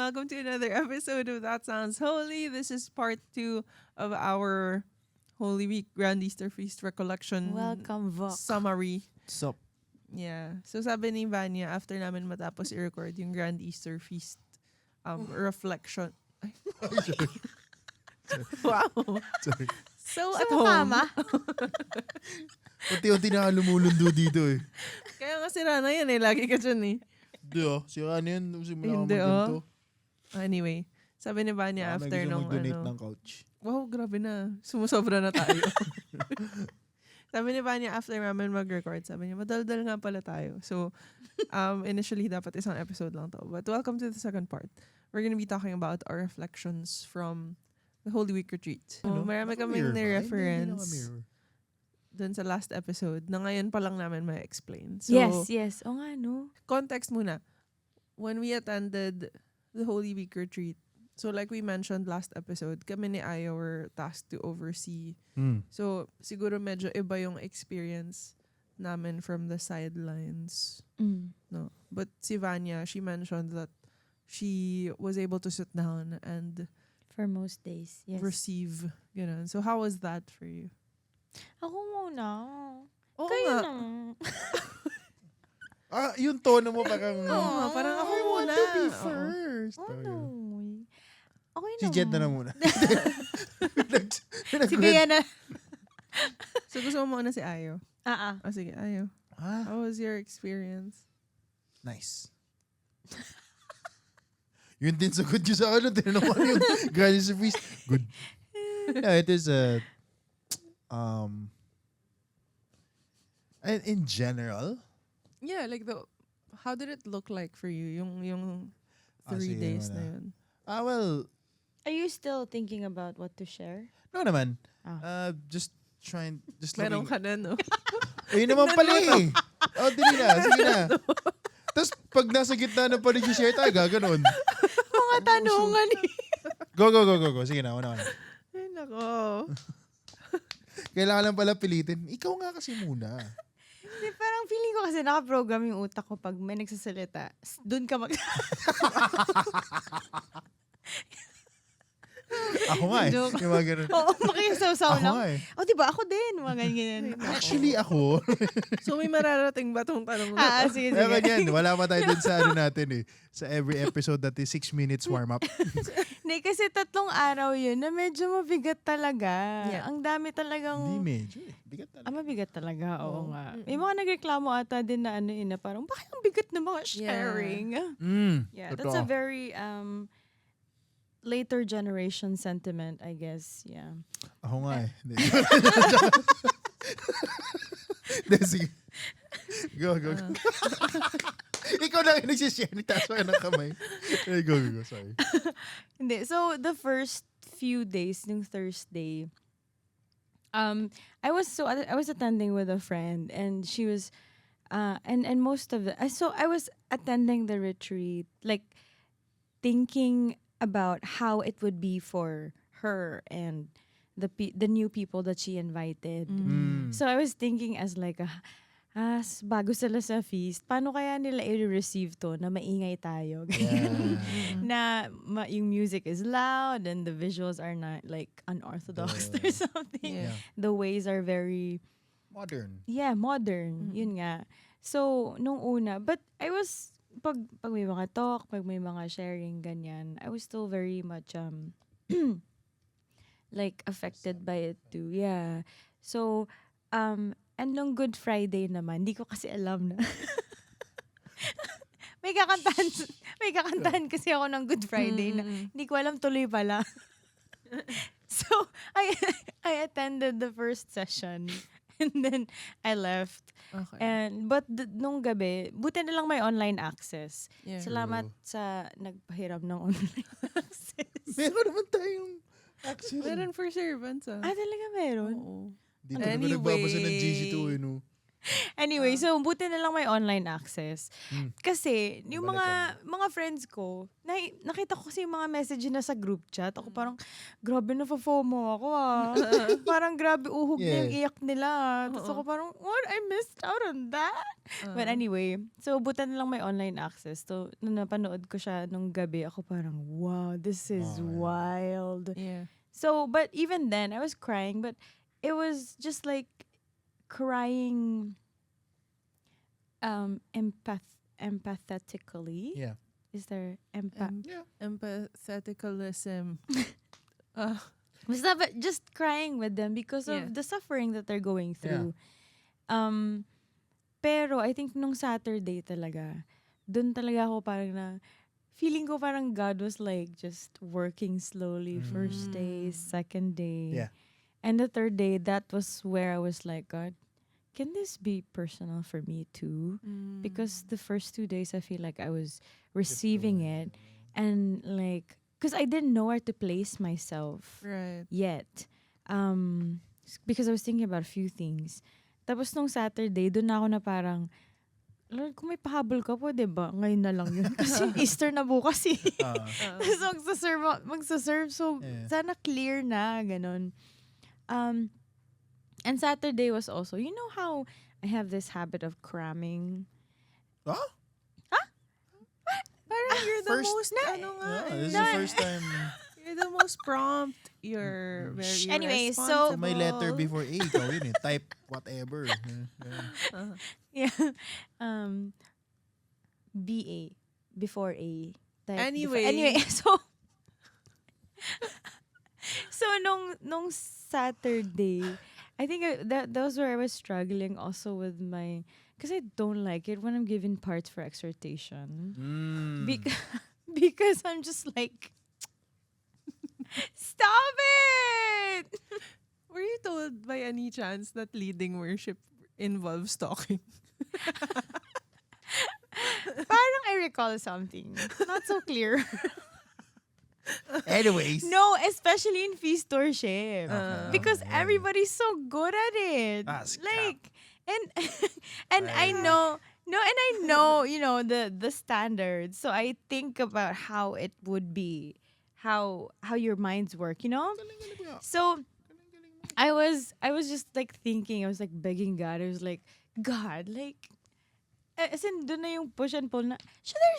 welcome to another episode of That Sounds Holy. This is part 2 of our Holy Week Grand Easter Feast Recollection Welcome, Vok. summary. Sup? Yeah. So sabi ni Vanya, after namin matapos i-record yung Grand Easter Feast reflection. Ay. Wow. Sorry. So at Sumukha home. ma? Unti-unti na lumulundo dito eh. Kaya nga sira na yan eh. Lagi ka dyan eh. Hindi sira na yan. Simula ka Hindi, magganto. Anyway, sabi ni Vanya after May gusto nung mag-donate ano. ng couch. Wow, grabe na. Sumusobra na tayo. Sabi ni Vanya after namin mag-record, sabi niya, madaldal nga pala tayo. So, initially, dapat isang episode lang to. But welcome to the second part. We're gonna be talking about our reflections from the Holy Week retreat. So, marami kaming na-reference dun sa last episode na ngayon pa lang namin may explain. So, Yes. O nga, no? context muna. When we attended the Holy Week retreat, so like we mentioned last episode, kami ni Aya were tasked to oversee. So, siguro medyo iba yung experience namin from the sidelines. No? But si Vanya, she mentioned that she was able to sit down and For most days, yes. receive. Ganun. So, how was that for you? Ako muna. Oo Kayo nga. na. Yung tono mo parang... Oo nga, parang ako I want muna. to be Oo. first. Ano? Okay Si Jet na muna. Si Bea na. So, gusto mo muna si Ayo? Sige, Ayo. Ah, How was your experience? nice. Yun din sagot nyo sa ano. Tinanong ko yung Grand Easter Feast. Good. Yeah, it is in general, Yeah, like how did it look like for you? Yung 3 sige, days wala. na yun. well, Are you still thinking about what to share? no naman. Just Meron looking. ka na, no? Ayun naman pala eh. Dili na. Sige na. Tapos pag nasa gitna ng pag-share tayo, gaganon. Mga tanungan eh. Go. Sige na, una. Ay, nako. Kailangan lang pala pilitin. Ikaw nga kasi muna. Di, parang feeling ko kasi nakaprogram yung utak ko pag may nagsasalita. Doon ka Ako nga eh. Joke. Yung mga ganun. Oo, makisaw-saw Ako lang. nga eh. Diba? Ako din. Mga ganyan. Actually, ako. So, may mararating ba tong tanong na to? Sige. Ewan yan. Wala pa tayo dun sa ano natin eh. Sa every episode that is 6 minutes warm-up. Hindi, kasi 3 araw yun na medyo mabigat talaga. Yeah. Ang dami talagang... Hindi medyo eh. Bigat talaga. mabigat talaga. Oo Oo. nga. May mga nagreklamo ata din na na parang, bakit ang bigat ng mga sharing? Yeah, that's a very later generation sentiment, I guess. Yeah. Ako nga eh. Hindi, sige. Go. Ikaw na yung nagsishare. Nagtaas ka ng kamay. Go. Sorry. Hindi. So, the first few days, yung Thursday, I was attending with a friend, and she was, and most of the, so I was attending the retreat, like thinking about how it would be for her and the new people that she invited. So I was thinking as like bago sila sa feast, paano kaya nila i-receive to na maingay tayo? Yeah. Yung music is loud and the visuals are not like unorthodox or something. Yeah. The ways are very, Modern. modern. Yun nga. So, nung una, but I was, pag may mga talk, pag may mga sharing, ganyan, I was still very much, like, affected by it too. Yeah. So, and nung Good Friday naman, hindi ko kasi alam na. may kakantahan kasi ako ng Good Friday na hindi ko alam, tuloy pala. So, I attended the first session and then I left. Okay. But nung gabi, buti na lang may online access. Yeah. Salamat sa nagpahiram ng online access. Meron naman tayong access. Meron for servants, ah. Talaga meron? Oo. Dito na nagbabasa ng GC2 eh, no? Anyway, so buti na lang may online access. Kasi yung Balikan mga friends ko, nakita ko kasi yung mga message na sa group chat. Ako parang, grabe na FOMO ako parang grabe uhog na yung iyak nila. Tapos ako parang, what? I missed out on that? But anyway, so buti na lang may online access. So, nung napanood ko siya nung gabi, ako parang, wow, this is wild. Yeah. So, but even then, I was crying, but it was just like crying empathetically. Yeah. Is there Empatheticalism. Basta, but just crying with them because Yeah. of the suffering that they're going through. Pero I think nung Saturday talaga, dun talaga ako parang feeling ko parang God was like just working slowly. First day, second day. Yeah. And the third day, that was where I was like, God, can this be personal for me too? Because the first 2 days, I feel like I was receiving it. And like, because I didn't know where to place myself Right. yet. Because I was thinking about a few things. Tapos nung Saturday, doon na ako na parang, Lord, kung may pahabol ka po, diba? Ngayon na lang yun. Kasi Easter na bukas eh. So, magsaserve. So, sana clear na, ganon. And Saturday was also, you know how I have this habit of cramming? Huh? Parang you're the First- most, This is the first time. you're the most prompt. You're very Anyway, so- responsible. May letter before A. Ikaw yun eh. Type whatever. Yeah. BA. Before A. Anyway. So, so nung Saturday, I think that was where I was struggling also with my, because I don't like it when I'm given parts for exhortation. Because I'm just like, stop it! Were you told by any chance that leading worship involves talking? Parang I recall something. Not so clear. Anyways. No, especially in feast worship. Because Yeah. everybody's so good at it. That's like, and I know, you know, the standards. So I think about how it would be, how your minds work, you know? So I was just like thinking, I was like begging God. I was like, God, like, as in, doon na yung push and pull na, should I,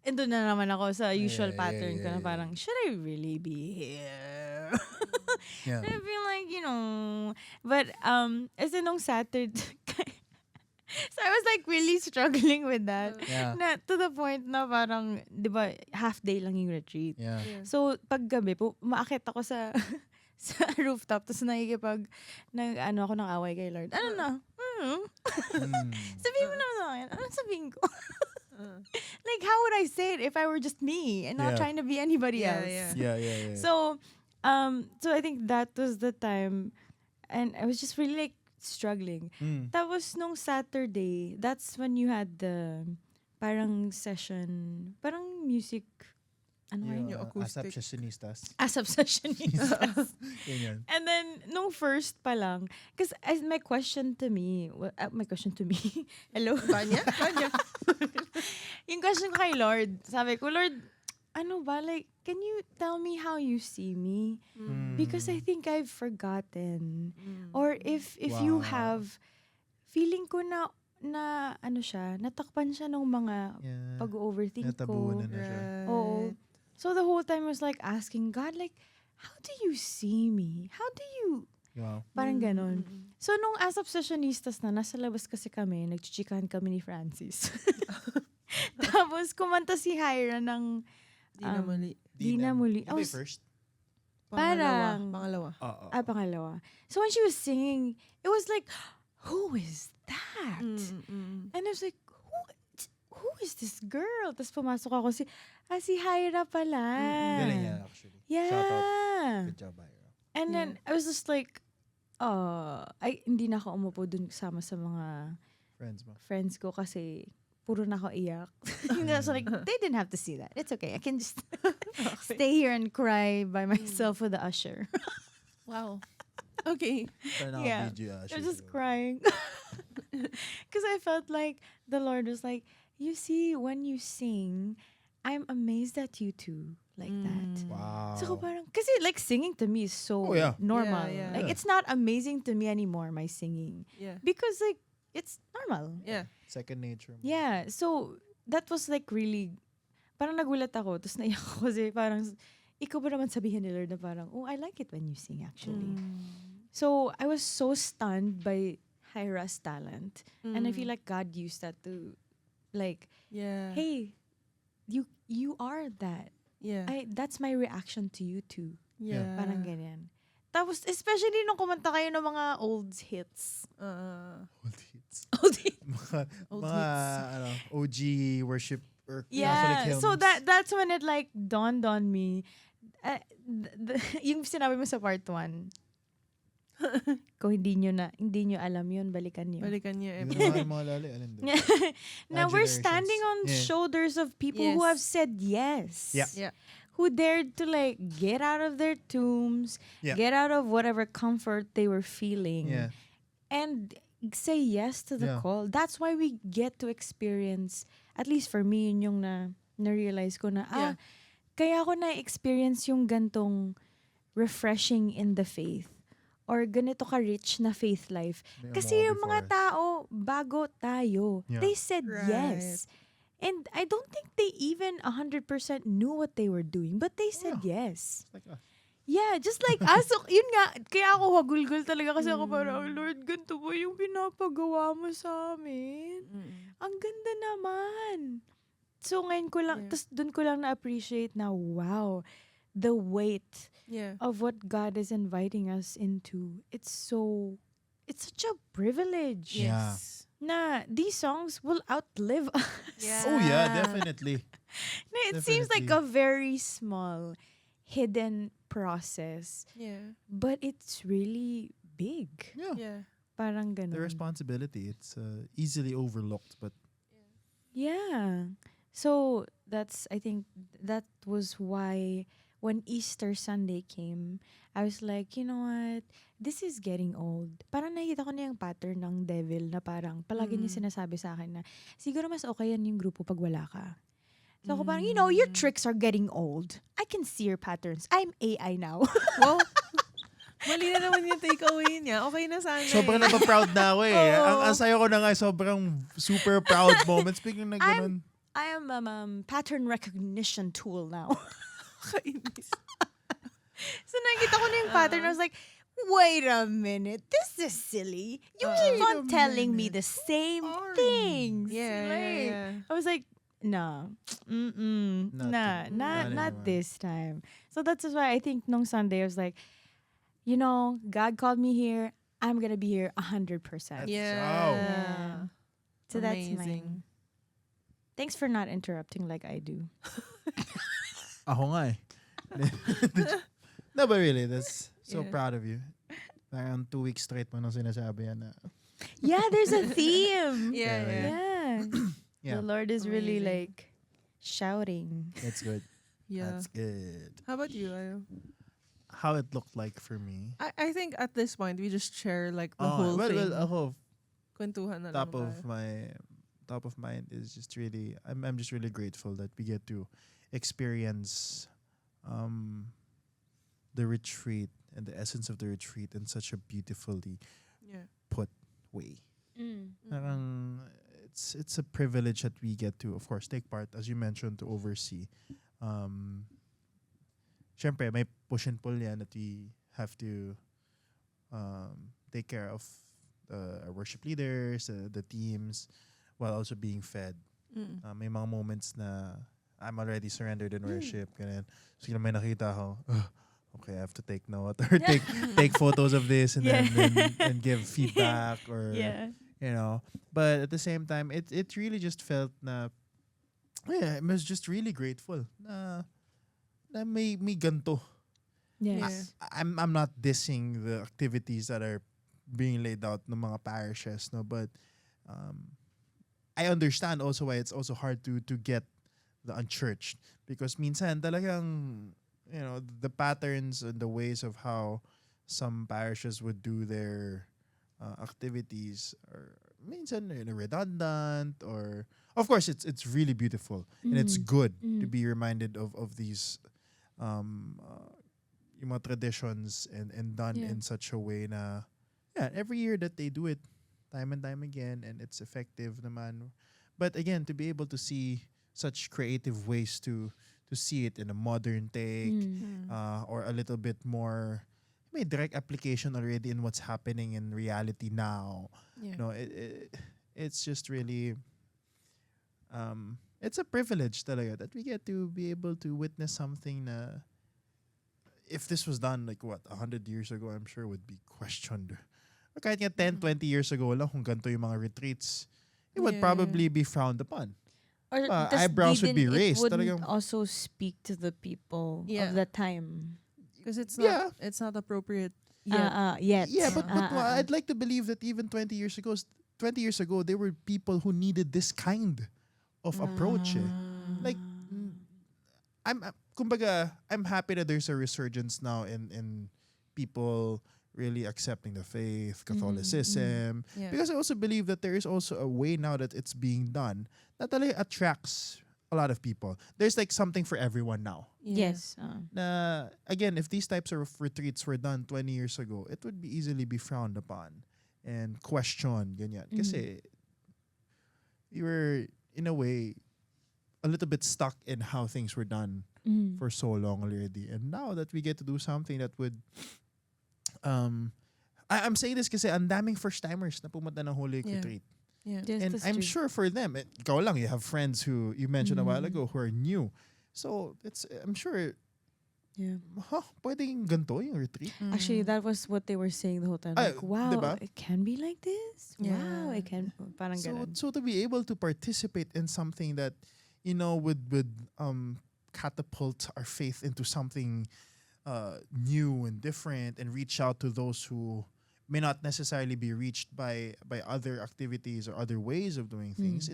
and doon na naman ako sa usual pattern ko na parang, should I really be here? Yeah. I feel like, you know, but, as in, nung Saturday, so I was like really struggling with that. Yeah. Na, to the point na parang, di ba, half day lang yung retreat. Yeah. So, paggabi, umaakit ako sa sa rooftop, tapos ano ako ng away kay Lord. Ano na? Sabihin mo naman sa akin. Ano sabihin ko? Like, how would I say it if I were just me and not Yeah. trying to be anybody Yeah, else? yeah. Yeah. So I think that was the time, and I was just really like struggling. Tapos nung Saturday, that's when you had the parang session, parang music, ano nga yun? Yung acoustic. Asap-sessionistas. Asap sessionistas. Ganyan. And then, nung first pa lang, because my question to me, hello? Banya? Yung question ko kay Lord, sabi ko, Lord, ano ba, like, can you tell me how you see me? Because I think I've forgotten. Or if you Wow. have, feeling ko na ano siya, natakpan siya ng mga Yeah. pag-overthink ko. Natabunan na siya. Oo. So the whole time I was like asking God, like, how do you see me? How do you, Wow. parang ganon. So nung asap sessionistas na, nasa labas kasi kami, nagchichikahan kami ni Francis. Tapos kumanta si Hyra ng Di na mali. Di na muli. Yung Oh, may first? Parang- Pangalawa. Oo. pangalawa. So when she was singing, it was like, who is that? And I was like, who is this girl? Tapos pumasok ako, si Hyra pala. Galing niya actually. Yeah. Shout out. Good job, Ira. And then I was just like, hindi na ako umupo dun kasama sa mga Friends mo. friends ko kasi puro na ako iyak. So like, they didn't have to see that. It's okay. I can just stay here and cry by myself with the usher. Wow. Okay. Sana Yeah. video, I was just crying. Because I felt like the Lord was like, you see, when you sing, I'm amazed at you too, like that. Wow. So parang, kasi like singing to me is so Oh, yeah. normal. Yeah, yeah. Like Yeah. it's not amazing to me anymore, my singing. Yeah. Because like, it's normal. Yeah. Second nature. Yeah, so that was like really, parang nagulat ako, tapos naiyak ako kasi parang, ikaw ba naman sabihin ni Lord na parang, oh, I like it when you sing actually. So I was so stunned by Hyra's talent. And I feel like God used that to like, Yeah. hey, you are that. Yeah. That's my reaction to you too. Yeah. Parang ganyan. Tapos, especially nung kumanta kayo ng mga old hits. Old hits. Old hits. mga, Old mga hits. ano, OG worship or Catholic Yeah, hymns. so that's when it like dawned on me. Yung sinabi mo sa part 1. Kung hindi nyo alam yun, balikan nyo. Balikan niya. Hindi mo naman mga lali. Alin doon? Now we're Generations. standing on Yeah. shoulders of people who Yes. have said yes. Yeah. Yeah. Who dared to like get out of their tombs, Yeah. get out of whatever comfort they were feeling, Yeah. and say yes to the Yeah. call. That's why we get to experience, at least for me, yun yung na-realize ko na, Yeah. kaya ako na-experience yung gantong refreshing in the faith or ganito ka-rich na faith life. May Kasi umawa yung mga before us. tao, bago tayo. Yeah. They said Right. yes. And I don't think they even 100% knew what they were doing, but they said yes. It's like, Yeah, just like us. So, yun nga, kaya ako hagulgul talaga kasi ako parang, oh, Lord, ganito ba yung pinapagawa mo sa amin? Ang ganda naman. So ngayon ko lang, Yeah. tas dun ko lang na-appreciate na, wow, the weight Yeah. of what God is inviting us into. It's such a privilege. Yeah. Yes. Na these songs will outlive us. Yeah. oh yeah, definitely. Na it seems like Definitely. a very small, hidden process. Yeah. But it's really big. Yeah. Yeah. Parang ganun. The responsibility, it's easily overlooked, but Yeah. So I think that was why when Easter Sunday came, I was like, you know what? This is getting old. Parang nakita ko na yung pattern ng devil na parang palagi niya sinasabi sa akin na siguro mas okay yan yung grupo pag wala ka. So ako parang, your tricks are getting old. I can see your patterns. I'm AI now. Wow. Mali na naman yung takeaway niya. Okay na sana. sobrang eh. napaproud na ako eh. Oo. Ang saya ko na nga, sobrang super proud moments. Speaking na ganun. I am pattern recognition tool now. Kainis. So nakita ko na yung pattern. I was like, wait a minute. This is silly. You keep on telling me the same things. Yeah, Like, yeah, yeah. I was like, no. Not Not anymore. this time. So that's why I think nung Sunday I was like, God called me here. I'm gonna be here 100%. Yeah. Yeah. So that's Amazing. mine. Thanks for not interrupting like I do. Ako nga eh. No, but really, that's so Yeah. proud of you. Parang 2 weeks straight mo nang sinasabi yan na. Yeah, there's a theme. Yeah, Yeah, yeah. Yeah. Yeah, The Lord is really Amazing. like shouting. that's good. Yeah. That's good. How about you, Ayo? How it looked like for me. I think at this point, we just share like the whole well, thing. well, ako, Kwentuhan na top lang of tayo. top of mind is just really I'm just really grateful that we get to experience the retreat and the essence of the retreat in such a beautifully Yeah. way. Mm. Parang it's a privilege that we get to, of course, take part, as you mentioned, to oversee. Syempre, may push and pull yan that we have to take care of our worship leaders, the teams, while also being fed. May mga moments na I'm already surrendered in worship. Ganun. So, may nakita ako, okay, I have to take note or take photos of this and Yeah. then and give feedback or Yeah. But at the same time, it really just felt na I was just really grateful na may ganto. Yes. I'm not dissing the activities that are being laid out ng mga parishes, no, but I understand also why it's also hard to get the unchurched, because minsan talagang the patterns and the ways of how some parishes would do their activities are minsan redundant, or of course it's really beautiful and it's good to be reminded of these yung mga traditions and done Yeah. in such a way na every year that they do it time and time again and it's effective naman. But again, to be able to see such creative ways to see it in a modern take, or a little bit more may direct application already in what's happening in reality now. Yeah. No, it's just really it's a privilege talaga that we get to be able to witness something na if this was done like 100 years ago, I'm sure would be questioned. Or kahit nga 10, 20 years ago lang kung ganito yung mga retreats, it would Yeah. probably be frowned upon. Or Ah, tas eyebrows would be it raised. wouldn't Talagang- also speak to the people Yeah. of the time. Because it's Yeah. not it's not appropriate Yeah. yet. Yet. Yeah, but Ah. I'd like to believe that even 20 years ago, there were people who needed this kind of approach. Eh. Like, kumbaga, I'm happy that there's a resurgence now in people really accepting the faith, Catholicism. Yeah. Because I also believe that there is also a way now that it's being done that really attracts a lot of people. There's like something for everyone now. Yeah. Yes. Na, again, if these types of retreats were done 20 years ago, it would be easily be frowned upon and questioned, ganyan. Kasi you were, in a way, a little bit stuck in how things were done for so long already. And now that we get to do something that would, I'm saying this kasi ang daming first-timers na pumunta ng Holy Week Yeah. retreat. Yeah. Yes, And that's I'm true. sure for them, ikaw lang, you have friends who you mentioned a while ago who are new. So I'm sure, Yeah. pwedeng ganito yung retreat. Actually, that was what they were saying the whole time. Ay, Like, wow, diba? it can be like this? Wow, Yeah. it can. Parang So ganun. so to be able to participate in something that, would catapult our faith into something new and different and reach out to those who may not necessarily be reached by other activities or other ways of doing things.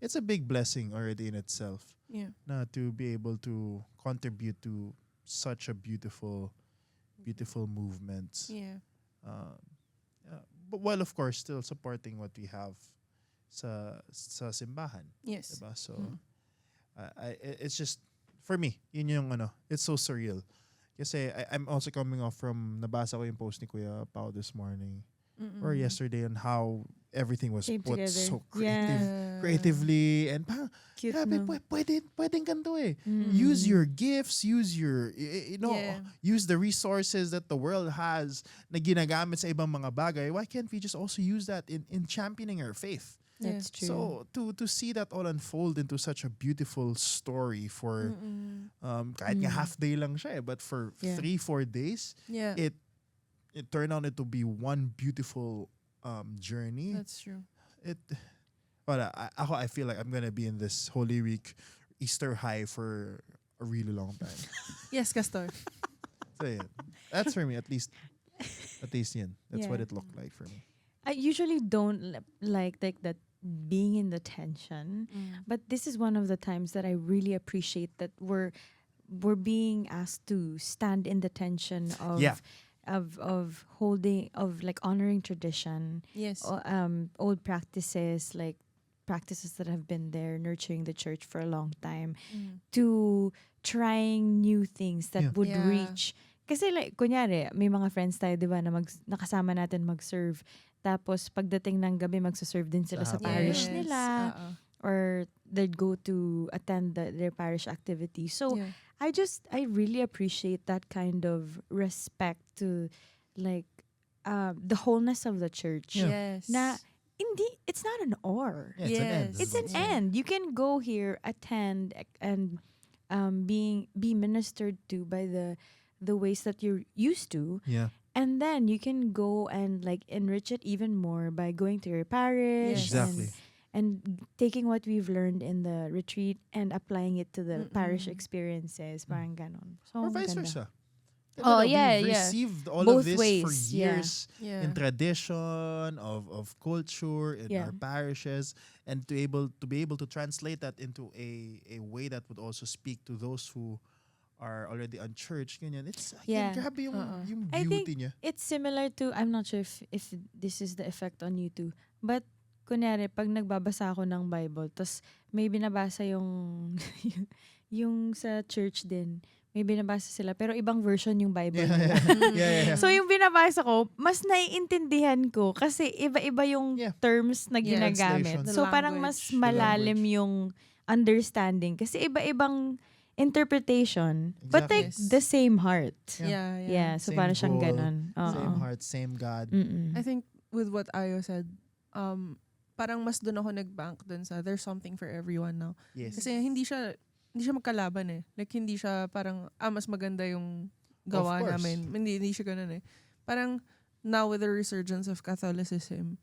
It's a big blessing already in itself. Yeah. Na to be able to contribute to such a beautiful movement. Yeah. But while of course still supporting what we have sa simbahan, Yes. diba? So it's just for me, yun yung it's so surreal. Kasi I'm also coming off from nabasa ko yung post ni Kuya Pao this morning or yesterday on how everything was Came put together. so Yeah. creatively and parang Cute, grabe, no? pwedeng ganito eh. Mm. Use your gifts, use your, Yeah. use the resources that the world has na ginagamit sa ibang mga bagay. Why can't we just also use that in championing our faith? That's true. So to see that all unfold into such a beautiful story for kahit nga half day lang siya eh, but for Yeah. 3-4 days, Yeah. it turned out to be one beautiful journey. That's true. I feel like I'm gonna be in this Holy Week Easter high for a really long time. Yes, Castor. So yeah, that's for me at least. Yan. That's what Yeah. it looked like for me. I usually don't like that being in the tension, but this is one of the times that I really appreciate that we're being asked to stand in the tension of Yeah. of holding, of like honoring tradition, Yes. old practices, like practices that have been there nurturing the church for a long time, to trying new things that Yeah. would Yeah. reach. Kasi like, kunyari, may mga friends tayo, di ba, na nakasama natin mag-serve. Tapos, pagdating ng gabi, magsaserve din sila sa Sa parish Yes. nila. Or they'd go to attend their parish activity. So, Yeah. I really appreciate that kind of respect to, like, the wholeness of the church. Yes. Na, it's not an or. Yeah, it's an end. Yes. It's an end. You can go here, attend, and be ministered to by the ways that you're used to. Yeah. And then you can go and like enrich it even more by going to your parish Yes. Exactly. and taking what we've learned in the retreat and applying it to the parish experiences. Parang ganon. So, Or vice ganda. versa. Oh, We've yeah, yeah. received all Both of this for ways, yeah. years Yeah. in tradition of culture in Yeah. our parishes, and to be able to translate that into a way that would also speak to those who are already unchurched. Ganyan. It's Yeah. grabe yung I think beauty niya. it's similar to, I'm not sure if this is the effect on you too, but kunyari, pag nagbabasa ako ng Bible, tas may binabasa yung, yung sa church din, may binabasa sila, pero ibang version yung Bible Yeah, nila. yeah. So yung binabasa ko, mas naiintindihan ko kasi iba-iba yung Yeah. terms na Yeah. ginagamit. Translation. So The parang mas language. malalim yung understanding kasi iba-ibang interpretation but like Exactly. the same heart. Yeah. Yeah, so Same parang siyang goal, ganon. Same Oo. heart, same God. Mm-mm. I think with what Ayo said, parang mas doon ako nag-bank dun sa there's something for everyone now. Yes. Kasi hindi siya magkalaban eh. Like hindi siya parang mas maganda yung gawa Of course. namin. Hindi siya ganun eh. Parang now with the resurgence of Catholicism,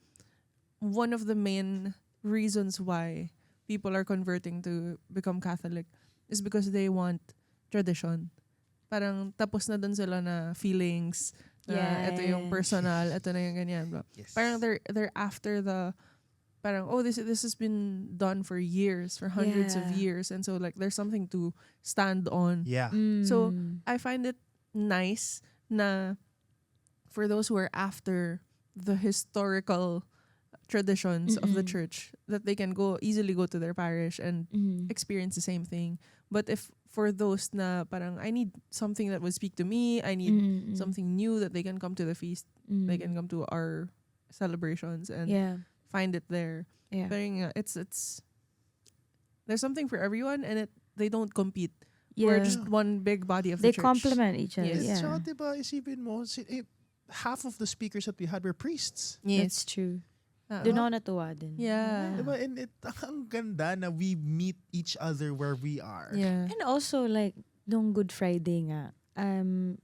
one of the main reasons why people are converting to become Catholic is because they want tradition. Parang tapos na dun sila na feelings, na ito yung Yes. personal, ito na yung ganyan. Blah. Yes. Parang they're after the parang this has been done for years, for hundreds of Yeah. years, and so like there's something to stand on. Yeah. So, Mm. I find it nice na for those who are after the historical traditions of the Mm-mm. church, that they can easily go to their parish and Mm. experience the same thing. But if for those na parang I need something that would speak to me, I need Mm-mm. something new, that they can come to the feast, Mm. they can come to our celebrations and Yeah. find it there. Yeah. Pero yun nga, it's there's something for everyone, and they don't compete. Yeah. We're just one big body of They the church. complement each other. Yes. Yeah. Tsaka diba, isipin mo, half of the speakers that we had were priests. That's true. Oo. Doon ako natuwa din. Yeah. Diba? And ang ganda na we meet each other where we are. Yeah. And also, like, nung Good Friday nga,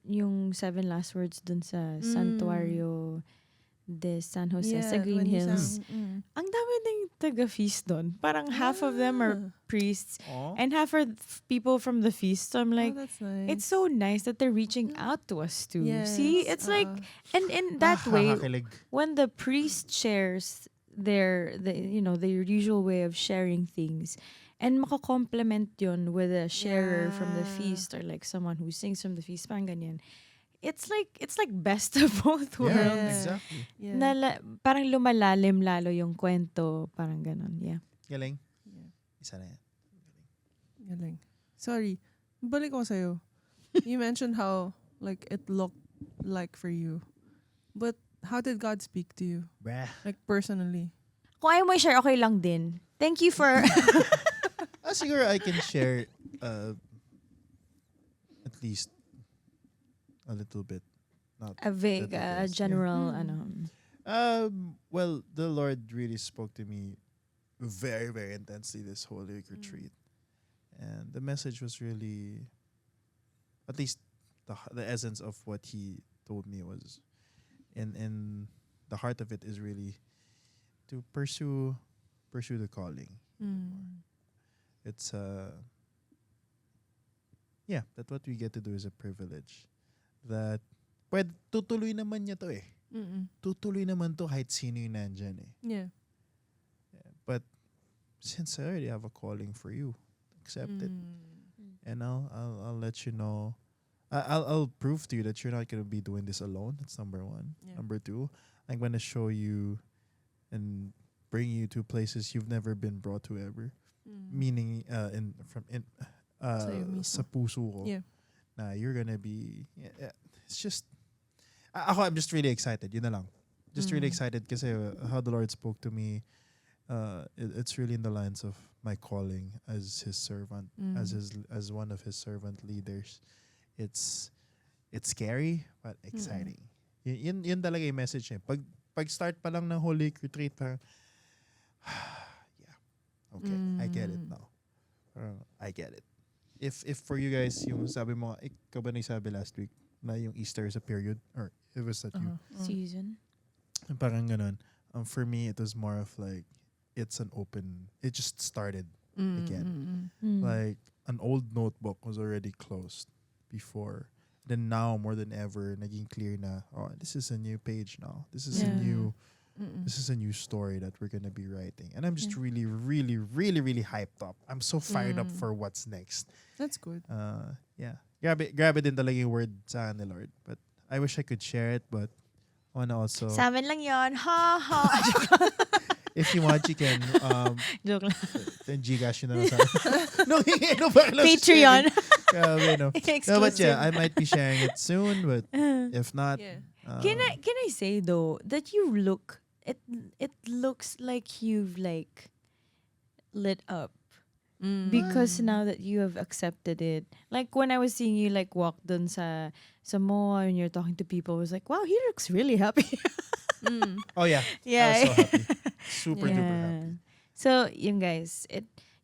yung 7 last words dun sa Santuario de San Jose sa Green when you Hills. sang, Ang dami ding taga-feast dun. Parang half of them are priests Oh. and half are people from the feast. So I'm like, that's nice. it's so nice that they're reaching out to us too. Yes, See, it's like, and in that way, Nakakakilig. when the priest shares their usual way of sharing things, and makakomplement yun with a sharer from the Yeah. feast or like someone who sings from the feast, parang ganyan. It's like best of both Yeah, worlds. exactly. Yeah. Parang lumalalim lalo yung kwento, parang ganon. Yeah. Galing. Yeah. Isa na yan. Galing. Sorry. Balik ko sa'yo. You mentioned how like it looked like for you. But how did God speak to you? Bruh. Like personally? Kung ayaw mo i-share, okay lang din. Thank you for... Siguro I can share at least a little bit. Not a vague, That it is, yeah. general, Mm. well, the Lord really spoke to me very, very intensely this whole week retreat. And the message was really, at least the essence of what he told me was, in the heart of it is really to pursue the calling. It's that what we get to do is a privilege. That tutuloy naman niya to eh. Tutuloy naman to kahit sino yung nandyan eh. Yeah. But since I already have a calling for you, accept it. And I'll let you know. I'll prove to you that you're not gonna be doing this alone. That's number one. Yeah. Number two, I'm gonna show you and bring you to places you've never been brought to ever. Meaning Sa'yo mismo. sa puso ko. Yeah. Na you're gonna be it's just I'm just really excited. Yun na lang. Just really excited kasi how the Lord spoke to me. It's really in the lines of my calling as his servant, as one of his servant leaders. It's scary but exciting. Yun talaga yung message niya. Pag start pa lang ng Holy Week retreat, parang yeah. Okay, I get it now. I get it. If for you guys, yung sabi mo, ikaw ba nagsabi last week na yung Easter is a period? Or it was that you? season. Parang ganun. For me, it was more of like, it just started again. Like, an old notebook was already closed before. Then now, more than ever, naging clear na, this is a new page now. This is a new story that we're gonna be writing. And I'm just really, really, really, really hyped up. I'm so fired up for what's next. That's good. Yeah. Grabe din talaga yung word sa akin ni Lord. But I wish I could share it, but I wanna also... Sa amin lang yon. Ha ha. if you want, you can Joke lang. then Gcash yun na lang sa no, no, ba lang Patreon. Grabe, no. No, but Exclusive. yeah, I might be sharing it soon, but if not, Yeah. Can I say though that you look it looks like you've like lit up because now that you have accepted it. Like when I was seeing you like walk dun sa mall and you're talking to people, I was like, wow, he looks really happy. oh yeah, Yeah. I was so happy, super duper happy. So you guys,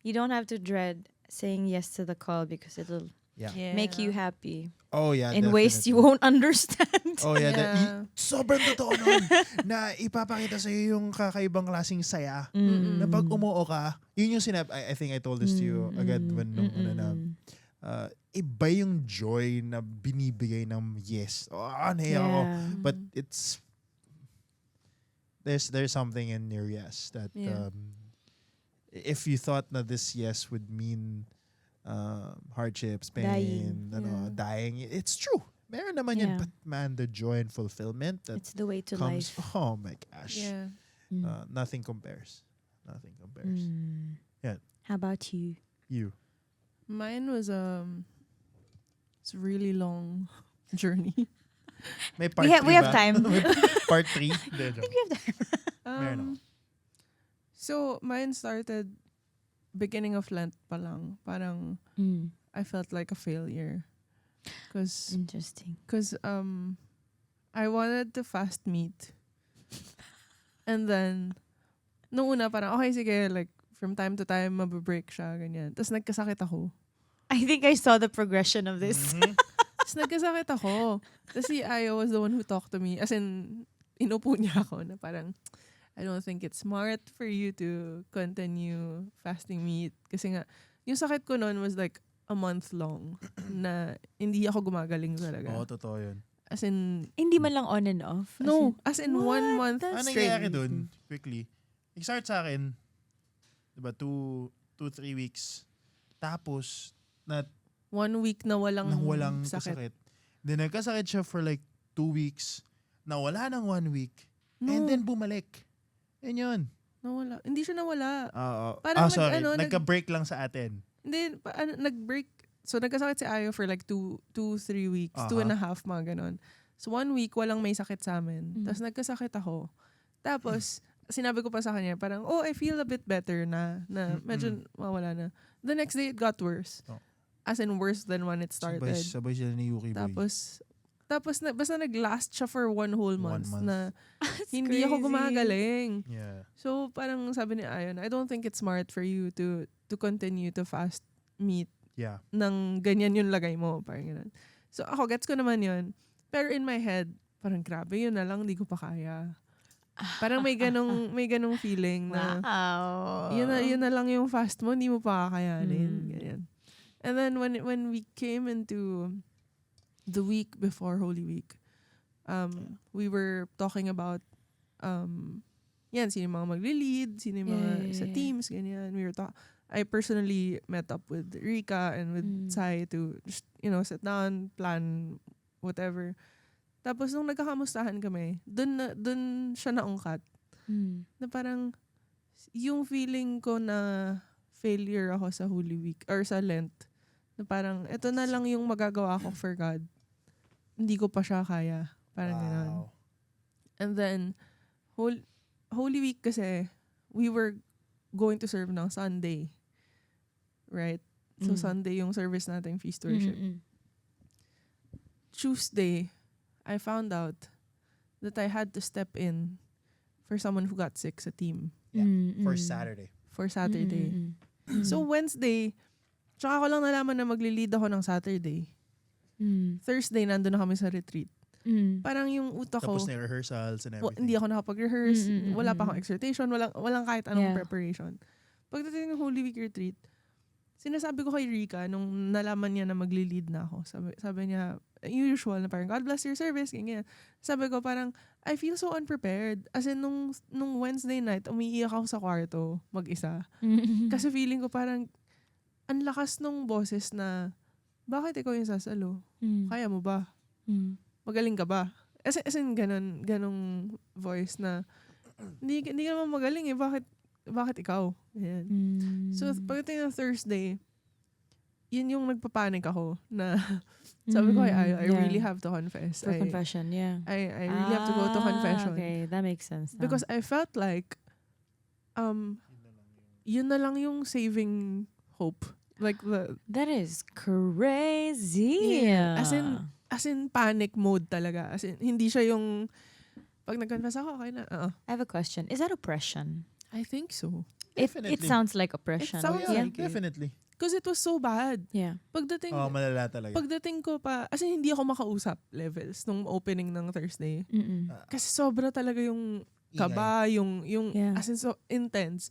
you don't have to dread saying yes to the call because it'll Yeah. make you happy Oh yeah, in ways you definitely. won't understand. Oh yeah, Yeah. sobrang totoo nun na ipapakita sa'yo yung kakaibang klaseng saya. Na pag umuo ka, yun yung I think I told this to you agad when nung una na iba yung joy na binibigay ng yes. Oh, naiyak ako. But there's something in your yes that if you thought na this yes would mean hardships, pain, dying, it's true. Meron naman yun, but man, the joy and fulfillment that it's the way to comes. life. Oh my gosh, Yeah. nothing compares. Nothing compares. Yeah. How about you? You. Mine was it's a really long journey. May part We three have ba? time. May part 3? Um, so mine started beginning of Lent pa lang. Parang I felt like a failure. Interesting. Cause I wanted to fast meat. And then nung una parang okay sige, like from time to time mababreak siya ganyan. Tapos nagkasakit ako. I think I saw the progression of this. Tapos nagkasakit ako. Tapos si Ayo was the one who talked to me. As in, inupo niya ako na parang, I don't think it's smart for you to continue fasting meat. Kasi nga, yung sakit ko noon was like a month long na hindi ako gumagaling talaga. Oo, totoo yun. As in, Hindi man lang on and off. no. As in What? 1 month That's Ano straight. nangyayari dun? Quickly. Nag-start sa akin, diba, 2-3 weeks. Tapos, 1 week na walang sakit. kasakit. Then, nagkasakit siya for like 2 weeks. Nawala ng 1 week. No. And then, bumalik. Yan yun. Nawala. Hindi siya nawala. Oo. Parang sorry. nag- Nagka-break lang sa atin. Hindi, nag-break. So, nagkasakit si Ayo for like 2-3 weeks. 2.5, mga ganon. So, 1 week, walang may sakit sa amin. Tapos, nagkasakit ako. Tapos, sinabi ko pa sa kanya, parang, I feel a bit better na medyo mawala na. The next day, it got worse. Oh. As in, worse than when it started. Sabay sila ni Yuki Boy. Tapos basta nag-last siya for 1 whole month. 1 month. Na hindi ako crazy. gumagaling. Yeah. So, parang sabi ni Ayon, I don't think it's smart for you to continue to fast meat Yeah. nang ganyan yung lagay mo. Parang ganun. So, ako, gets ko naman yun. Pero in my head, parang grabe, yun na lang, di ko pa kaya. Parang may ganong feeling na Wow. yun na lang yung fast mo, hindi mo pa kakayanin. Ganyan. And then when we came into the week before Holy Week, we were talking about sino yung mga magli-lead, sino yung mga sa teams, ganyan. I personally met up with Rika and with Sai to just, sit down, plan, whatever. Tapos nung nagkakamustahan kami, dun siya naungkat. Na parang, yung feeling ko na failure ako sa Holy Week or sa Lent, na parang, ito na lang yung magagawa ko for God. Hindi ko pa siya kaya. Parang gano'n. And then, Holy Week kasi, we were going to serve ng Sunday. Right? So, Sunday yung service natin, feast worship. Tuesday, I found out that I had to step in for someone who got sick sa team. For Saturday. For Saturday. So, Wednesday, tsaka ko lang nalaman na magli-lead ako ng Saturday. Thursday, nandun na kami sa retreat. Parang yung utak ko, Tapos na rehearsals and everything. hindi ako nakapag-rehearse, wala pa akong exhortation, walang kahit anong preparation. Pagdating ng Holy Week retreat, sinasabi ko kay Rika, nung nalaman niya na magli-lead na ako, sabi niya, usual na parang, God bless your service, ganyan. Sabi ko parang, I feel so unprepared. As in, nung Wednesday night, umiiyak ako sa kwarto, mag-isa. Kasi feeling ko parang, ang lakas nung boses na, bakit ikaw yung sasalo? Kaya mo ba? Magaling ka ba? As in, ganong voice na, hindi ka naman magaling eh. Bakit ikaw? Ayan. So, pagdating ng Thursday, yun yung nagpapanik ako na sabi ko, I really have to confess. For confession, yeah. I really have to go to confession. Okay, that makes sense. now. Because I felt like, yun na lang yung saving hope. Like that is crazy. Yeah. As in panic mode talaga. As in, hindi siya yung, pag nag-confess ako, okay na. I have a question. Is that oppression? I think so. It Definitely. sounds like oppression. It sounds yeah, like it. definitely. Because it was so bad. Yeah. Pagdating, Malala talaga. pagdating ko pa, as in, hindi ako makausap levels nung opening ng Thursday. Mm-mm. Kasi sobra talaga yung kaba, yung Yeah. as in so intense.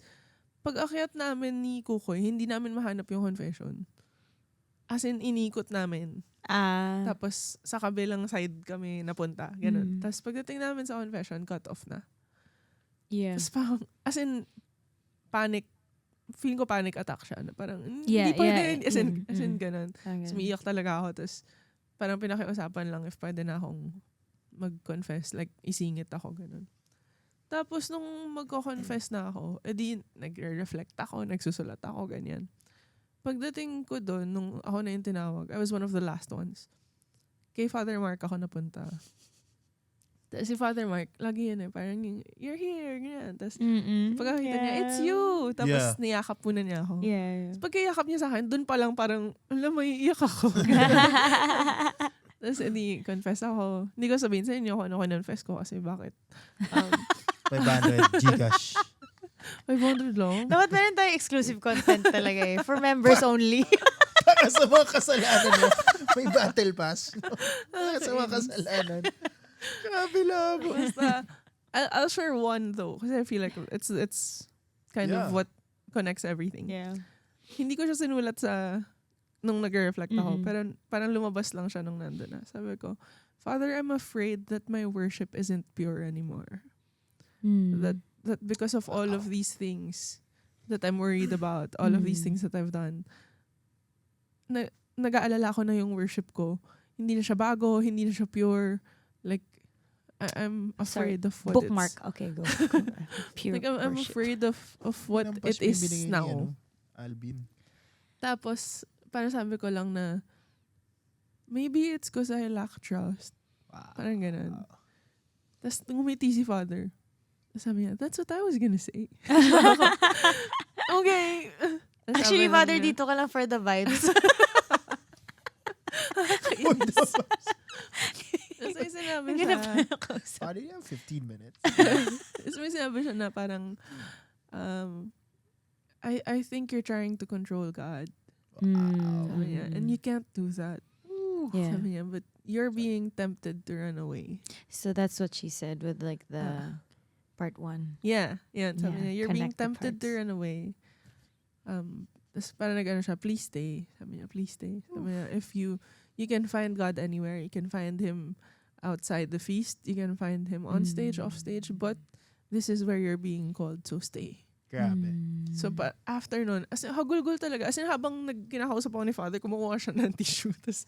Pag akyat namin ni Kukoy, hindi namin mahanap yung confession. As in, inikot namin. Tapos, sa kabilang side kami napunta. Ganun. Tapos, pagdating namin sa confession, cut off na. Yeah. Tapos, parang, as in, panic. Feeling ko panic attack siya. Na parang, Yeah, hindi pwede. yeah. As in, ganun. Okay. Tapos, umiiyak talaga ako. Tapos, parang pinakiusapan lang if pwede na akong mag-confess. Like, isingit ako. Ganun. Tapos, nung magko-confess na ako, edi, nag-reflect ako, nagsusulat ako, ganyan. Pagdating ko doon, nung ako na yung tinawag, I was one of the last ones. Kay Father Mark ako napunta. Tapos si Father Mark, lagi yun eh, parang, you're here, ganyan. Tapos, pagkakita niya, it's you! Tapos, niyakap muna niya ako. Yeah. Tapos, pagkayakap niya sa akin, doon pa lang parang, alam, may iyak ako. Tapos, edi, confess ako. Hindi ko sabihin sa inyo kung ano confess ko kasi bakit. 500 Gcash. 500 lang. Dapat meron tayong exclusive content talaga eh. For members only. Para sa mga kasalanan mo, may battle pass. Para sa mga kasalanan. Grabe labo. Basta, I'll share one though. Kasi I feel like it's kind of what connects everything. Yeah. Hindi ko siya sinulat sa nung nag-reflect ako. Mm-mm. Pero parang lumabas lang siya nung nandun na. Sabi ko, Father, I'm afraid that my worship isn't pure anymore. That because of all of these things that I'm worried about, all of these things that I've done, nag-aalala ko na yung worship ko. Hindi na siya bago, hindi na siya pure. Like, I'm afraid of what Bookmark. it's... Okay, go. Pure Like, I'm worship. afraid of what Lampas it mo yung is binigay ni, now. Alvin. Tapos, parang sabi ko lang na, maybe it's because I lack trust. Wow. Parang ganun. Tapos, ngumiti si Father. Tapos sabi niya, that's what I was gonna say. Okay. Tapos Actually, sabi Father, niya, dito ka lang for the vibes. Tapos may sinabi Ang siya, ganap na nakausap. Paano yan? 15 minutes? tapos may sinabi siya na parang, I think you're trying to control God. Sabi niya, and you can't do that. Yeah. Sabi niya, but you're being tempted to run away. So that's what she said with like the part 1. Yeah. Sabi Yeah, niya, you're being connect the tempted to parts. run away. Tapos parang nag-ano siya, please stay. Sabi niya, please stay. Sabi niya, if you can find God anywhere. You can find Him outside the feast. You can find Him on stage, off stage. But this is where you're being called, so stay. Grabe. So, after nun, as in, hagulgul talaga. As in, habang kinakausap ako ni Father, kumukuha siya ng tissue. Tapos,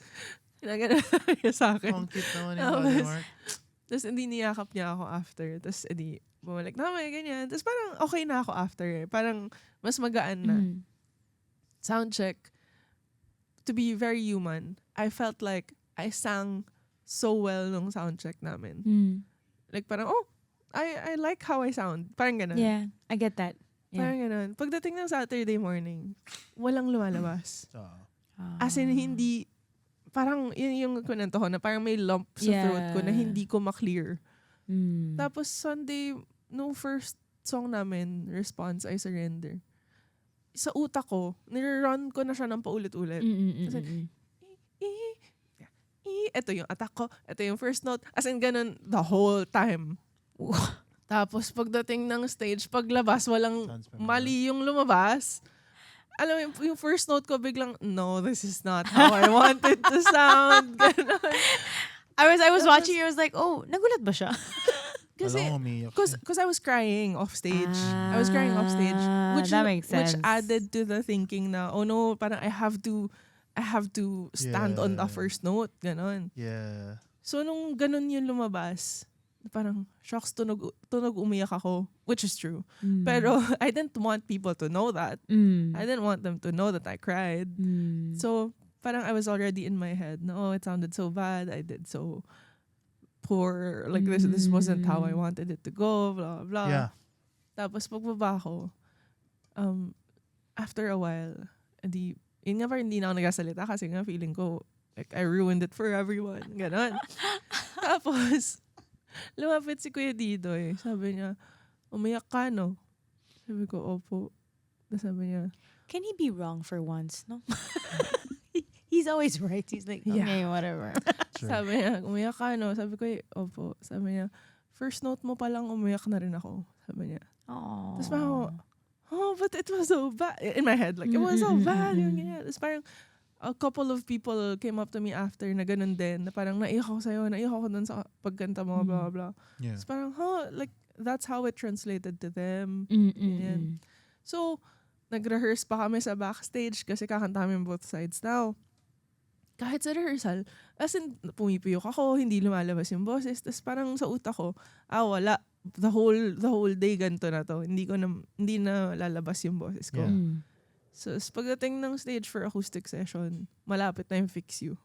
ginagana niya sa akin. Ang cute naman ni Tapos, Father Mark. Tapos, hindi niyakap niya ako after. Tapos, edi, bumalik na may ganyan. Tapos, parang okay na ako after. Parang, mas magaan na. Sound check. To be very human, I felt like I sang so well nung sound check namin. Like, parang, oh, I like how I sound. Parang ganun. Yeah, I get that. Parang Yeah. ganun. Pagdating ng Saturday morning, walang lumalabas. So, As in, hindi, parang yun yung kunento ko na parang may lump sa throat ko na hindi ko maklear. Tapos Sunday, no first song namin, Response, I Surrender. Sa utak ko, nire-run ko na siya ng paulit-ulit. Ito yung attack ko, ito yung first note. As in, ganun the whole time. Tapos pagdating ng stage, paglabas, walang Sounds familiar. mali yung lumabas. Alam mo, yung first note ko biglang, no, this is not how I want it to sound. Ganon. I was watching, I was like, oh, nagulat ba siya? Kasi, alam mo, umiiyak because I was crying off stage. I was crying off stage. That makes sense. Which added to the thinking na, oh no, parang I have to stand on the Yeah. first note. Ganon. Yeah. So, nung ganon yung lumabas, Parang, shocks, tunog umiyak ako, which is true. Mm. Pero I didn't want people to know that. Mm. I didn't want them to know that I cried. Mm. So, parang I was already in my head, no, it sounded so bad, I did so poor, like this wasn't how I wanted it to go, blah, blah. Yeah. Tapos pagbaba ko, after a while, yun nga parang hindi na ako nagasalita kasi nga feeling ko, like, I ruined it for everyone. Ganon. Tapos, lumapit si Kuya Didoy. Sabi niya, umiyak ka, no? Sabi ko, opo. Tapos sabi niya, Can he be wrong for once, no? He's always right. He's like, okay, whatever. Sure. sabi niya, umiyak ka, no? Sabi ko, opo. Sabi niya, first note mo palang umiyak na rin ako. Sabi niya. Aww. Tapos parang, oh, but it was so bad. In my head, like, it was so bad. Yung ganyan. Tapos parang, a couple of people came up to me after na ganun din. Na parang, naiyak ako sa'yo, naiyak ako dun sa pagkanta mo, blah, blah, blah. Yeah. Tapos parang, like, that's how it translated to them. Mm-mm. Ganyan. So, nag-rehearse pa kami sa backstage kasi kakanta kami both sides now. Kahit sa rehearsal, as in, pumipiyok ako, hindi lumalabas yung boses. Tapos parang sa utak ko, wala. The whole day ganito na to. Hindi na lalabas yung boses ko. Yeah. Mm. So, pagdating ng stage for acoustic session, malapit na yung Fix You.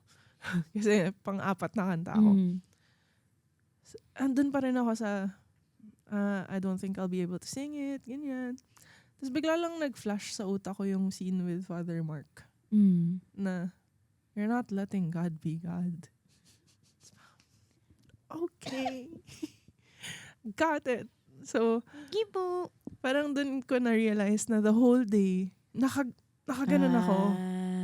Kasi pang-apat na kanta ako. Mm. Andun pa rin ako sa, I don't think I'll be able to sing it, ganyan. Tapos bigla lang nag-flash sa utak ko yung scene with Father Mark. Mm. Na, you're not letting God be God. Okay. Got it. So, Gibo. parang dun ko na-realize na the whole day, nakaganon ako.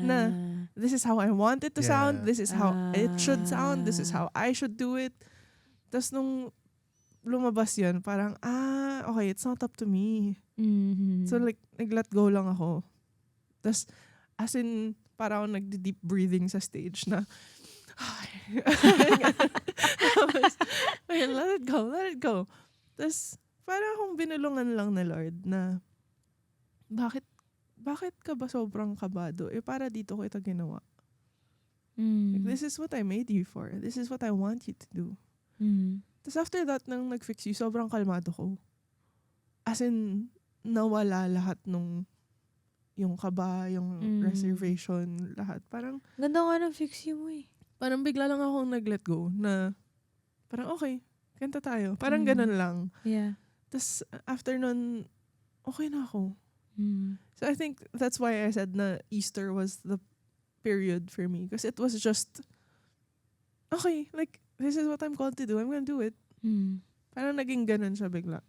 Na, this is how I want it to sound. Yeah. This is how it should sound. This is how I should do it. Tapos nung lumabas yun, parang, okay, it's not up to me. Mm-hmm. So like, nag-let go lang ako. Tapos, as in, parang ako nagdi-deep breathing sa stage na, tapos, ayun, let it go. Tapos, parang akong binulungan lang na Lord na, bakit ka ba sobrang kabado? Para dito ko ito ginawa. Mm. Like, this is what I made you for. This is what I want you to do. Mm. Tapos after that, nang nag-Fix You, sobrang kalmado ko. As in, nawala lahat nung yung kaba, yung reservation, lahat. Parang, Ganda nga ng Fix You mo eh. parang bigla lang akong nag-let go na parang okay, kanta tayo. Parang ganun lang. Yeah. Tapos after nun, okay na ako. Mm. So I think that's why I said na Easter was the period for me. Because it was just, okay, like, this is what I'm called to do. I'm gonna do it. Mm. Parang naging ganun siya bigla.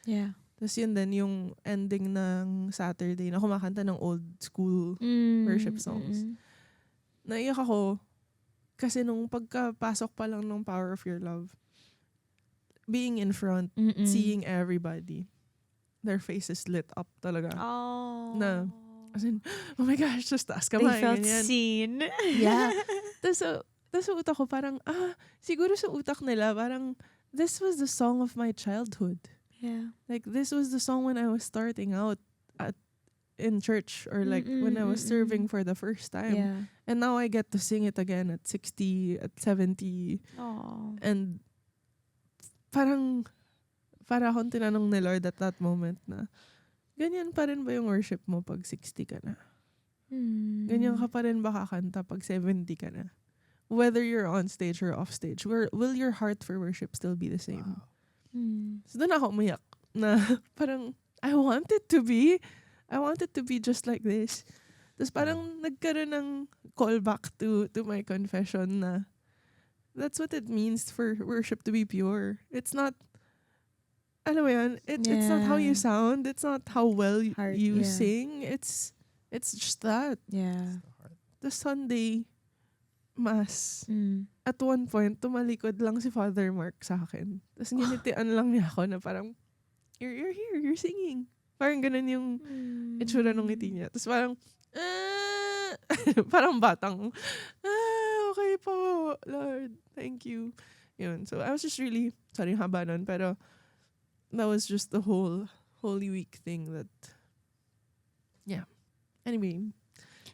Yeah. Tapos yun din, yung ending ng Saturday na kumakanta ng old school worship songs. Naiyak ako kasi nung pagkapasok pa lang ng Power of Your Love, being in front, seeing everybody, their faces lit up talaga. Oh. Na, as in, oh my gosh, just taas They kamay. felt ganyan. seen. Yeah. Tapos sa utak ko parang, siguro sa utak nila, parang, this was the song of my childhood. Yeah. Like, this was the song when I was starting out in church or like when I was serving for the first time. Yeah. And now I get to sing it again at 60, at 70. Oh. And parang akong tinanong ni Lord at that moment na, ganyan pa rin ba yung worship mo pag 60 ka na? Ganyan ka pa rin ba kakanta pag 70 ka na? Whether you're on stage or off stage, will your heart for worship still be the same? Mm. So doon ako umiyak na parang, I want it to be just like this. Tapos parang nagkaroon ng callback to my confession na that's what it means for worship to be pure. It's not, alam mo yan, it's not how you sound. It's not how well you sing. It's just that. Yeah. The Sunday Mass, Mm. at one point, tumalikod lang si Father Mark sa akin. Tapos ginitian lang niya ako na parang, you're here, you're singing. Parang ganun yung itsura ng ngiti niya. Tapos parang, parang batang, okay po, Lord, thank you. Yun. So I was just really, sorry haba nun, pero that was just the whole Holy Week thing that, yeah. Anyway.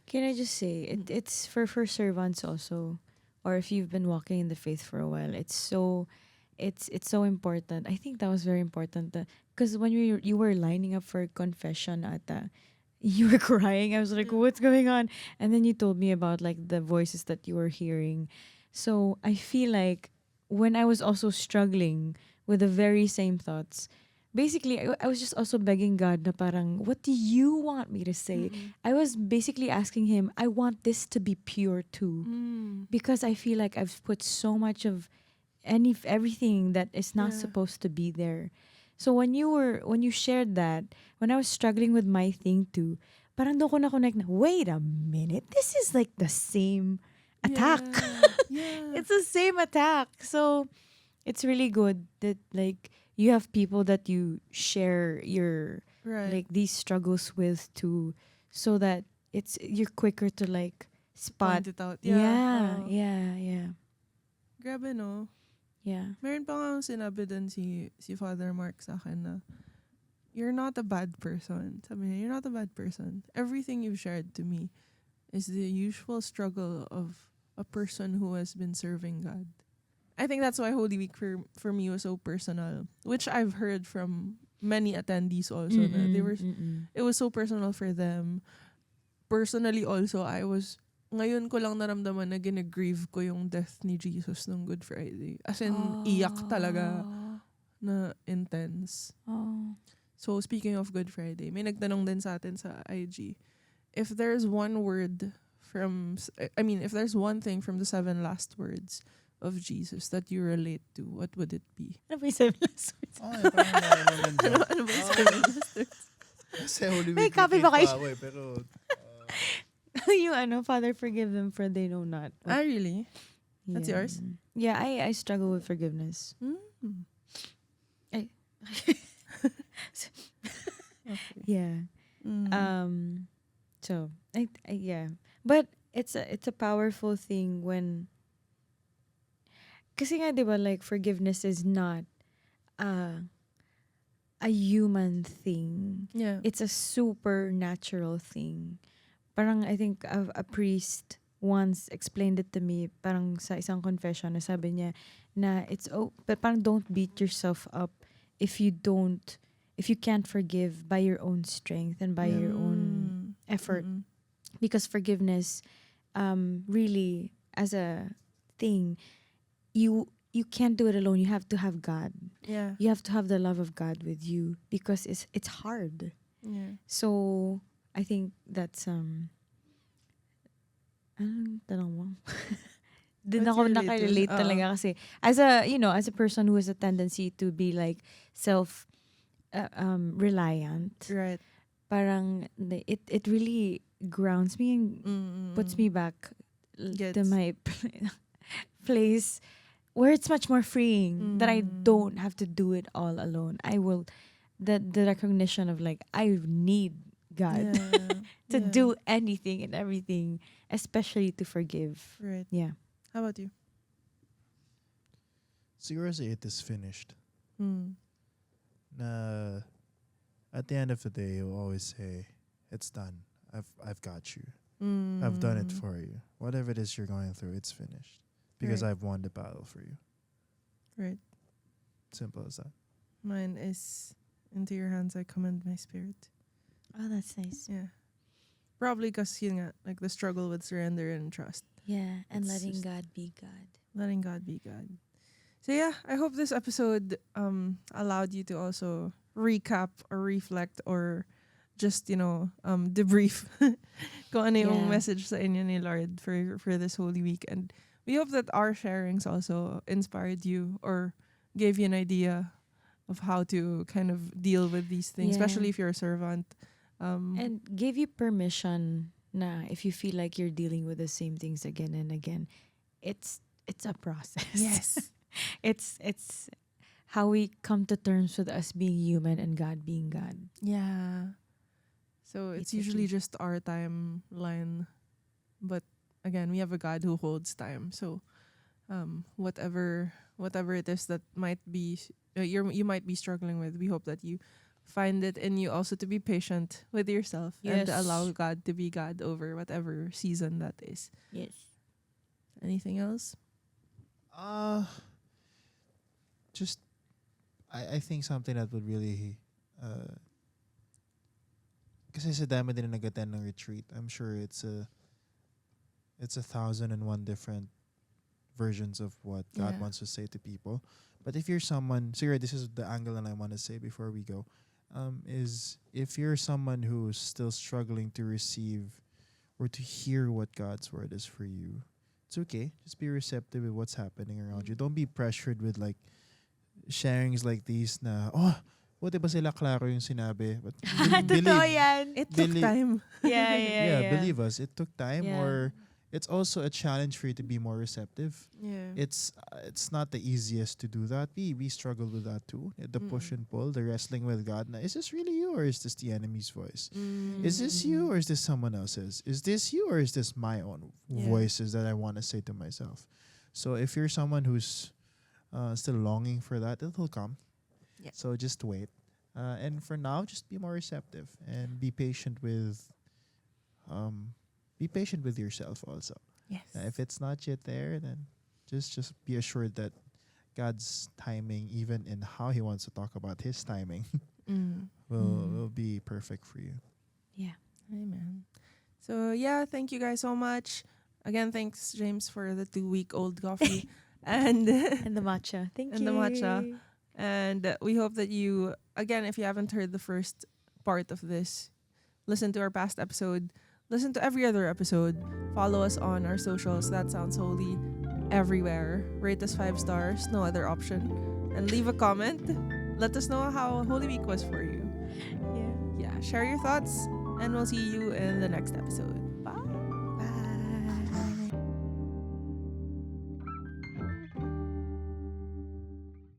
Can I just say, it's for servants also, or if you've been walking in the faith for a while, it's so it's so important. I think that was very important because when you were lining up for confession ata, you were crying. I was like, Yeah. what's going on? And then you told me about like the voices that you were hearing. So I feel like when I was also struggling with the very same thoughts, basically I was just also begging God na parang, what do you want me to say? Mm-mm. I was basically asking him, I want this to be pure too. Mm. Because I feel like I've put so much of everything that is not Yeah. supposed to be there. So when you shared that, when I was struggling with my thing too, parang doon ko na connect na, wait a minute, this is like the same attack. Yeah. It's the same attack. So it's really good that like you have people that you share your Right. like these struggles with too, so that you're quicker to like spot. Point it out. Yeah, Oo. yeah. Grabe, no? Yeah. Meron pa nga sinabi din si Father Mark sa akin na, you're not a bad person. Sabi niya, you're not a bad person. Everything you've shared to me is the usual struggle of a person who has been serving God. I think that's why Holy Week for me was so personal, which I've heard from many attendees also. Na they were, it was so personal for them. Personally also, ngayon ko lang naramdaman na gine-grieve ko yung death ni Jesus nung Good Friday. As in, iyak talaga na intense. Oh. So, speaking of Good Friday, may nagtanong din sa atin sa IG, if there's one word if there's one thing from the 7 last words of Jesus that you relate to, what would it be? Ano ba yung 7 last words? Oh, parang nainom din dyan. Ano ba yung 7 last words? Kasi Holy May Week copy ba kayo? pa ako pero Yung Father, forgive them for they know not. Really? That's Yeah. yours? Yeah, I struggle with forgiveness. Mm. Ay. Okay. Yeah. Mm. So yeah, but it's a powerful thing when, kasi nga 'di ba, like forgiveness is not a human thing. Yeah. It's a supernatural thing. Parang I think a priest once explained it to me, parang sa isang confession, na sabi niya na but parang don't beat yourself up if you can't forgive by your own strength and by your own effort. Mm-mm. Because forgiveness, really, as a thing, you can't do it alone. You have to have God. Yeah. You have to have the love of God with you, because it's hard. Yeah. So I think that's anong tanong mo? Din What's ako your nakarelate latest? talaga kasi as a person who has a tendency to be like self reliant. Right. Parang it really grounds me and puts me back to Gets. my place where it's much more freeing, that I don't have to do it all alone. I will the recognition of like I need God to Yeah. do anything and everything, especially to forgive. Right. Yeah. How about you? siguro sa it is finished. Mm. Na at the end of the day, you always say, it's done. I've got you. I've done it for you. Whatever it is you're going through, it's finished. Because Right. I've won the battle for you. Right. Simple as that. Mine is, into your hands I commend my spirit. Oh, that's nice. Yeah. Probably because, like the struggle with surrender and trust. Yeah, and It's letting just- God be God. Letting God be God. So yeah, I hope this episode allowed you to also recap or reflect or just, debrief kung ano yung Yeah. message sa inyo ni Lord for this Holy Week. And we hope that our sharings also inspired you or gave you an idea of how to kind of deal with these things, Yeah. especially if you're a servant. And give you permission na if you feel like you're dealing with the same things again and again, it's a process. Yes. it's how we come to terms with us being human and God being God. Yeah. So it's usually just our timeline, but again, we have a God who holds time. So, whatever it is that might be you might be struggling with, we hope that you find it in you also to be patient with yourself and to Yes. allow God to be God over whatever season that is. Yes. Anything else? just I think something that would really kasi sa dami din na nag-attend ng retreat, I'm sure it's a 1,001 different versions of what God Yeah. wants to say to people. But if you're someone, Sarah, this is the angle that I want to say before we go, is if you're someone who's still struggling to receive or to hear what God's word is for you, it's okay. Just be receptive with what's happening around you. Don't be pressured with like sharings like these na, buti ba sila klaro yung sinabi? But Totoo yan. It took Believe- time. Yeah. believe us. It took time, Yeah. or it's also a challenge for you to be more receptive. Yeah. It's not the easiest to do that. We struggle with that too. The push and pull, the wrestling with God. Na, is this really you, or is this the enemy's voice? Is this you, or is this someone else's? Is this you, or is this my own Yeah. voices that I want to say to myself? So if you're someone who's still longing for that, it'll come. Yeah. So just wait. And for now, just be more receptive and be patient with yourself also. Yes. If it's not yet there, then just be assured that God's timing, even in how He wants to talk about His timing, will be perfect for you. Amen. So yeah, thank you guys so much. Again, thanks James for the 2-week-old coffee and And the matcha. Thank And you. the matcha. and we hope that you, again, if you haven't heard the first part of this, listen to our past episode, listen to every other episode, follow us on our socials. That sounds holy everywhere. Rate us 5 stars, no other option, and leave a comment. Let us know how Holy Week was for you. Yeah. Yeah, share your thoughts, and we'll see you in the next episode.